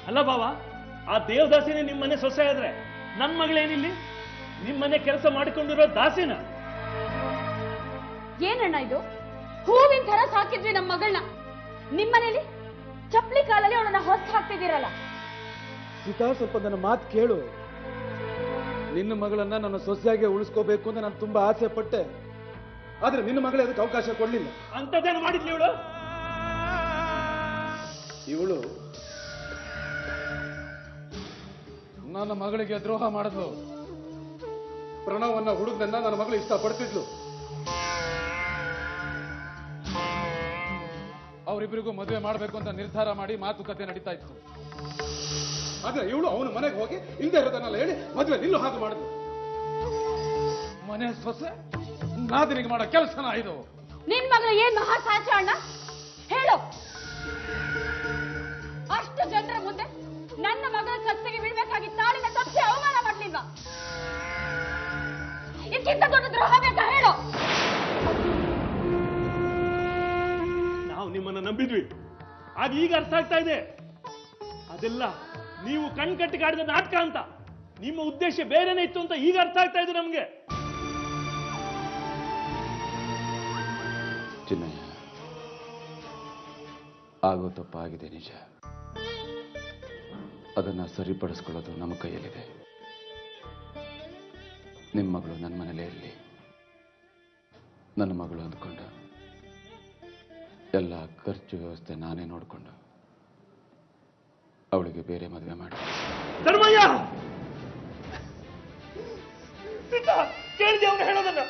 ಅಲ್ಲ ಬಾವ, ಆ ದೇವದಾಸಿನೇ ನಿಮ್ಮನೆ ಸೊಸೆ ಆದ್ರೆ ನನ್ನ ಮಗಳೇನಿಲ್ಲಿ ನಿಮ್ಮನೆ ಕೆಲಸ ಮಾಡಿಕೊಂಡಿರೋ ದಾಸಿನ? ಏನಣ್ಣ ಇದು? ಹೂವಿನ ತರ ಸಾಕಿದ್ವಿ ನಮ್ಮ ಮಗಳನ್ನ, ನಿಮ್ಮನೇಲಿ ಚಪ್ಪಲಿ ಕಾಲಲ್ಲಿ ಅವಳನ್ನ ಹೊಸ ಹಾಕ್ತಿದ್ದೀರಲ್ಲ. ಸೀತಾ, ಸ್ವಲ್ಪ ನನ್ನ ಮಾತು ಕೇಳು. ನಿನ್ನ ಮಗಳನ್ನ ನನ್ನ ಸೊಸೆಯಾಗಿ ಉಳಿಸ್ಕೋಬೇಕು ಅಂತ ನಾನು ತುಂಬಾ ಆಸೆ ಪಟ್ಟೆ. ಆದ್ರೆ ನಿನ್ನ ಮಗಳೇ ಅದಕ್ಕೆ ಅವಕಾಶ ಕೊಡ್ಲಿಲ್ಲ. ಅಂತದೇನು ಮಾಡಿದ್ಲಿ ಇವಳು ನನ್ನ ಮಗಳಿಗೆ ದ್ರೋಹ ಮಾಡಿದ್ಲು. ಪ್ರಣವನ್ನ ಹುಡುಗನನ್ನ ನನ್ನ ಮಗಳು ಇಷ್ಟಪಡ್ತಿದ್ಲು. ಅವರಿಬ್ಬರಿಗೂ ಮದುವೆ ಮಾಡಬೇಕು ಅಂತ ನಿರ್ಧಾರ ಮಾಡಿ ಮಾತುಕತೆ ನಡೀತಾ ಇತ್ತು. ಆದ್ರೆ ಇವಳು ಅವನ ಮನೆಗೆ ಹೋಗಿ ಹಿಂದೆ ಇರೋದನ್ನೆಲ್ಲ ಹೇಳಿ ಮದುವೆ ನಿಲ್ಲು ಹಾಗೆ ಮಾಡಿದ್ಲು. ಮನೆ ಸೊಸೆ ನಾದಿನಿಗೆ ಮಾಡೋ ಕೆಲಸನ ಇದು? ನಿನ್ ಮಗಳು ಏನ್ ಮಹಾ ಸಾಚ ಅಣ್ಣ ಹೇಳು. ಅಷ್ಟು ಜನರ ಮುಂದೆ ನನ್ನ ಮಗಳ ಕತ್ತಿಗೆ ಬೀಳ್ಬೇಕಾಗಿ ತಾಳಿನ ತಪ್ಪಿಸಿ ಅವಮಾನ ಮಾಡ್ಲಿಲ್ವಾ? ಇದಕ್ಕಿಂತ ದೊಡ್ಡ ದ್ರೋಹ ಬೇಕಾ ಹೇಳು? ನಾವು ನಿಮ್ಮನ್ನ ನಂಬಿದ್ವಿ, ಆಗ ಈಗ ಅರ್ಥ ಆಗ್ತಾ ಇದೆ ಅದೆಲ್ಲ ನೀವು ಕಣ್ಕಟ್ಟಿಗೆ ಆಡಿದ ನಾಟಕ ಅಂತ. ನಿಮ್ಮ ಉದ್ದೇಶ ಬೇರೆನೇ ಇತ್ತು ಅಂತ ಈಗ ಅರ್ಥ ಆಗ್ತಾ ಇದೆ ನಮ್ಗೆ. ಚಿನ್ನಯ್ಯ, ಆಗೋ ತಪ್ಪಾಗಿದೆ ನಿಜ. ಅದನ್ನ ಸರಿಪಡಿಸ್ಕೊಳ್ಳೋದು ನಮ್ಮ ಕೈಯಲ್ಲಿದೆ. ನಿಮ್ಮ ಮಗಳು ನನ್ನ ಮನೇಲೇ ಇರಲಿ. ನನ್ನ ಮಗಳು ಅಂದ್ಕೊಂಡು ಎಲ್ಲ ಖರ್ಚು ವ್ಯವಸ್ಥೆ ನಾನೇ ನೋಡಿಕೊಂಡು ಅವಳಿಗೆ ಬೇರೆ ಮದುವೆ ಮಾಡಿ. ಧರ್ಮಯ್ಯ, ಕೇಳಿದೆ ಅವನು ಹೇಳೋದನ್ನ?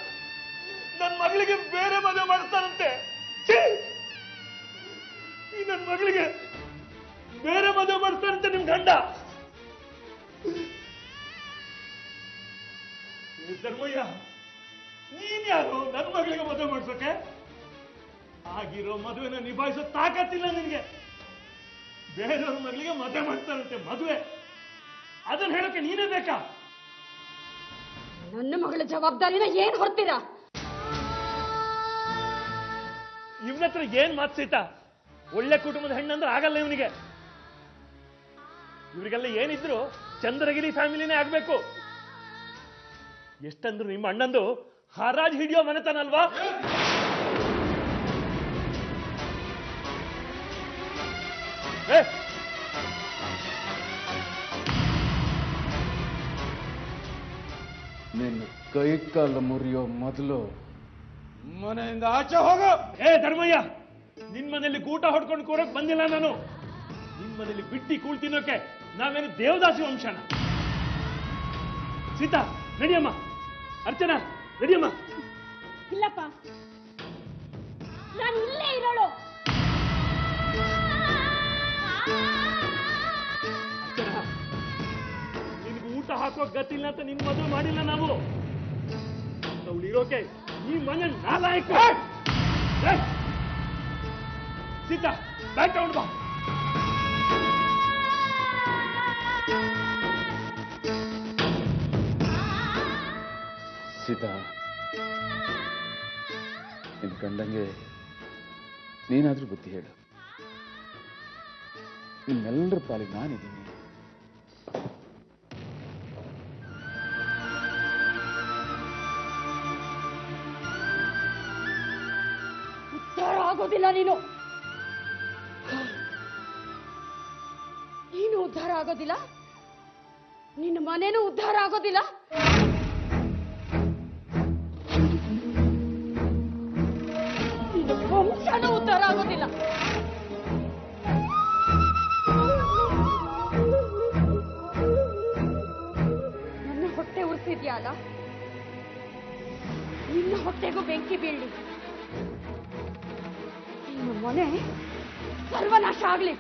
ನನ್ನ ಮಗಳಿಗೆ ಬೇರೆ ಮದುವೆ ಮಾಡಿಸ್ತಾನಂತೆ. ನನ್ನ ಮಗಳಿಗೆ ಬೇರೆ ಮದುವೆ ಮಾಡಿಸ್ತಾನಂತೆ ನಿಮ್ ಗಂಡ. ಧರ್ಮಯ್ಯ, ನೀನ್ ಯಾರು ನನ್ನ ಮಗಳಿಗೆ ಮದುವೆ ಮಾಡಿಸೋಕೆ? ಆಗಿರೋ ಮದುವೆನ ನಿಭಾಯಿಸೋ ತಾಕತ್ತಿಲ್ಲ ನಿನ್ಗೆ. ಬೇರೆಯವ್ರ ಮಗಳಿಗೆ ಮದುವೆ ಮಾಡ್ತಾರಂತೆ. ಮದುವೆ ಅದನ್ನ ಹೇಳೋಕೆ ನೀನೇ ಬೇಕಾ? ನನ್ನ ಮಗಳ ಜವಾಬ್ದಾರಿನ ಏನ್ ಹೊರ್ತೀರಾ? ಇವನ ಹತ್ರ ಏನ್ ಮಾತು ಸೀತಾ? ಒಳ್ಳೆ ಕುಟುಂಬದ ಹೆಣ್ಣಂದ್ರೆ ಆಗಲ್ಲ ಇವನಿಗೆ. ಇವರಿಗೆಲ್ಲ ಏನಿದ್ರು ಚಂದ್ರಗಿರಿ ಫ್ಯಾಮಿಲಿನೇ ಆಗ್ಬೇಕು. ಎಷ್ಟಂದ್ರು ನಿಮ್ಮ ಅಣ್ಣಂದು ಹರಾಜ್ ಹಿಡಿಯೋ ಮನೆತನಲ್ವಾ? ನಿನ್ನ ಕೈ ಕಾಲು ಮುರಿಯೋ ಮೊದಲು ಮನೆಯಿಂದ ಆಚೆ ಹೋಗೋ. ಧರ್ಮಯ್ಯ, ನಿನ್ ಮನೆಯಲ್ಲಿ ಊಟ ಹೊಡ್ಕೊಂಡು ಕೂರಕ್ ಬಂದಿಲ್ಲ ನಾನು. ನಿನ್ ಮನೆಯಲ್ಲಿ ಬಿಟ್ಟಿ ಕೂಳ್ ತಿನ್ನೋಕೆ ನಾವೇನು ದೇವದಾಸಿ ವಂಶನ? ಸೀತಾ ನಡಿಯಮ್ಮ. ಅರ್ಚನಾ ನಡಿಯಮ್ಮ. ಇಲ್ಲಪ್ಪ, ನಾನು ಇಲ್ಲೇ ಇರೋಳು. ಅರ್ಚನಾ, ನಿನ್ಗೆ ಊಟ ಹಾಕೋ ಗತಿಲ್ಲ ಅಂತ ನಿನ್ ಮದುವೆ ಮಾಡಿಲ್ಲ ನಾವು. ಅವಳಿರೋಕೆ ಈ ಮನೆ ನಾಲಾಯಕ. ಸೀತಾ, ಬ್ಯಾಗ್ ತಗೊಂಡು ಬಾ. ಸೀತಾ, ನಿನ್ ಕಂಡಂಗೆ ನೀನಾದ್ರೂ ಬುದ್ಧಿ ಹೇಳು. ನಿಮ್ಮೆಲ್ಲರ ಪಾಲಿಗೆ ನಾನಿದ್ದೀನಿ. ಉದ್ಧಾರ ಆಗೋದಿಲ್ಲ ನೀನು. ನೀನು ಉದ್ಧಾರ ಆಗೋದಿಲ್ಲ, ನಿನ್ನ ಮನೇನೂ ಉದ್ಧಾರ ಆಗೋದಿಲ್ಲ. ನಿನ್ನ ವಂಶನೂ ಉದ್ಧಾರ ಆಗೋದಿಲ್ಲ. ನನ್ನ ಹೊಟ್ಟೆ ಉರಿಸಿದ್ಯಲ್ಲ, ನಿನ್ನ ಹೊಟ್ಟೆಗೂ ಬೆಂಕಿ ಬೀಳಲಿ. ನಿನ್ನ ಮನೆ ಸರ್ವನಾಶ ಆಗ್ಲಿ.